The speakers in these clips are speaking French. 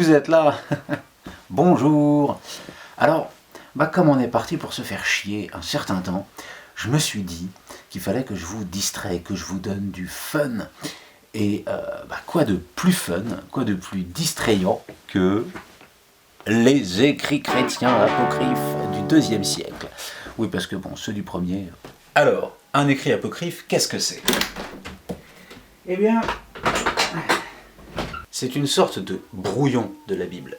vous êtes là. Bonjour. Alors, comme on est parti pour se faire chier un certain temps, je me suis dit qu'il fallait que je vous distraie, que je vous donne du fun. Et quoi de plus fun, quoi de plus distrayant que les écrits chrétiens apocryphes du IIe siècle. Oui, parce que bon, ceux du premier... Alors, un écrit apocryphe, qu'est-ce que c'est? Eh bien, c'est une sorte de brouillon de la Bible.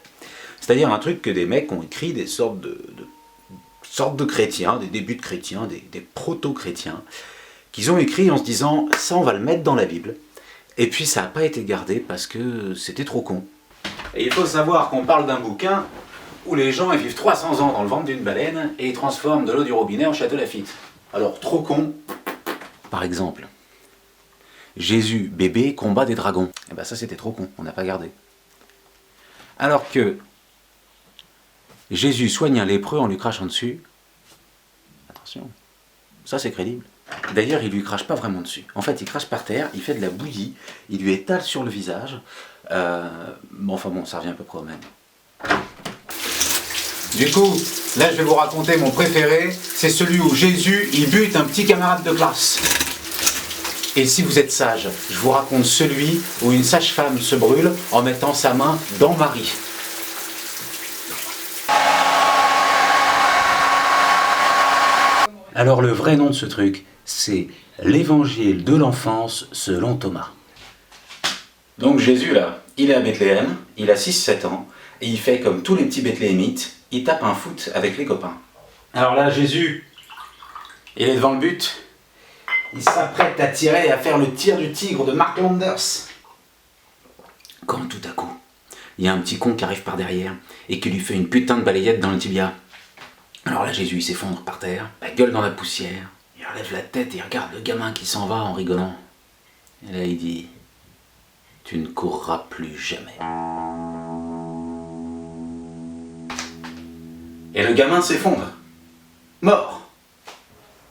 C'est-à-dire un truc que des mecs ont écrit, des sortes de chrétiens, des débuts de chrétiens, des proto-chrétiens, qu'ils ont écrit en se disant « ça on va le mettre dans la Bible ». Et puis ça n'a pas été gardé parce que c'était trop con. Et il faut savoir qu'on parle d'un bouquin où les gens ils vivent 300 ans dans le ventre d'une baleine et ils transforment de l'eau du robinet en Château Lafite. Alors trop con, par exemple, Jésus bébé combat des dragons. Et ça c'était trop con, on n'a pas gardé. Alors que Jésus soigne un lépreux en lui crachant dessus, attention, ça c'est crédible. D'ailleurs, il lui crache pas vraiment dessus. En fait, il crache par terre, il fait de la bouillie, il lui étale sur le visage. Enfin bon, ça revient à peu près au même. Du coup, là je vais vous raconter mon préféré, c'est celui où Jésus, il bute un petit camarade de classe. Et si vous êtes sage, je vous raconte celui où une sage-femme se brûle en mettant sa main dans Marie. Alors le vrai nom de ce truc, c'est l'Évangile de l'enfance selon Thomas. Donc Jésus là, il est à Bethléem, il a 6-7 ans, et il fait comme tous les petits Bethléemites, il tape un foot avec les copains. Alors là, Jésus, il est devant le but, il s'apprête à tirer, à faire le tir du tigre de Mark Landers. Quand tout à coup, il y a un petit con qui arrive par derrière, et qui lui fait une putain de balayette dans le tibia. Alors là, Jésus, il s'effondre par terre, la gueule dans la poussière, il relève la tête et il regarde le gamin qui s'en va en rigolant. Et là, il dit « Tu ne courras plus jamais. » Et le gamin s'effondre. Mort.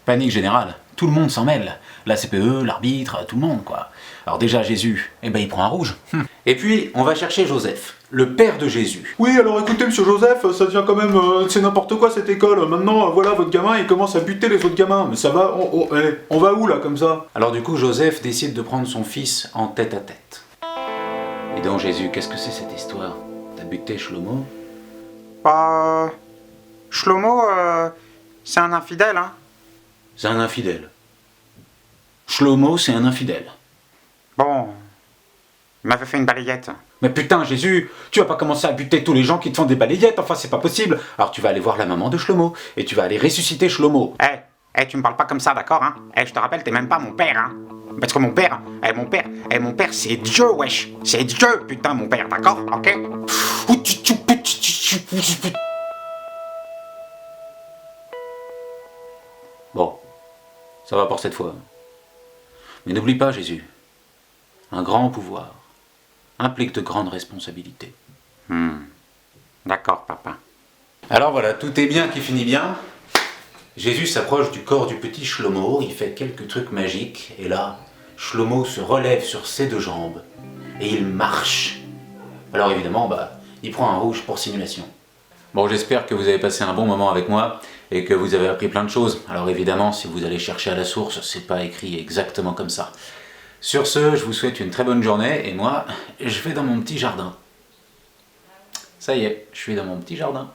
Panique générale. Tout le monde s'en mêle. La CPE, l'arbitre, tout le monde, quoi. Alors déjà, Jésus, il prend un rouge. Et puis, on va chercher Joseph, le père de Jésus. Oui, alors écoutez, monsieur Joseph, ça devient quand même... c'est n'importe quoi cette école. Maintenant, voilà, votre gamin, il commence à buter les autres gamins. Mais ça va, on va où, là, comme ça? Alors du coup, Joseph décide de prendre son fils en tête-à-tête. Et donc, Jésus, qu'est-ce que c'est cette histoire? T'as buté Shlomo? Shlomo, c'est un infidèle, hein. C'est un infidèle. Shlomo, c'est un infidèle. Bon, il m'avait fait une balayette. Mais putain, Jésus, tu vas pas commencer à buter tous les gens qui te font des balayettes, enfin c'est pas possible. Alors tu vas aller voir la maman de Shlomo, et tu vas aller ressusciter Shlomo. Tu me parles pas comme ça, d'accord, hein. Je te rappelle, t'es même pas mon père, hein. Parce que mon père, c'est Dieu, wesh. C'est Dieu, putain, mon père, d'accord, ok? Bon, ça va pour cette fois. Mais n'oublie pas, Jésus, un grand pouvoir implique de grandes responsabilités. D'accord, papa. Alors voilà, tout est bien qui finit bien. Jésus s'approche du corps du petit Shlomo, il fait quelques trucs magiques, et là, Shlomo se relève sur ses deux jambes, et il marche. Alors évidemment, il prend un rouge pour simulation. Bon, j'espère que vous avez passé un bon moment avec moi, et que vous avez appris plein de choses. Alors évidemment, si vous allez chercher à la source, c'est pas écrit exactement comme ça. Sur ce, je vous souhaite une très bonne journée, et moi, je vais dans mon petit jardin. Ça y est, je suis dans mon petit jardin.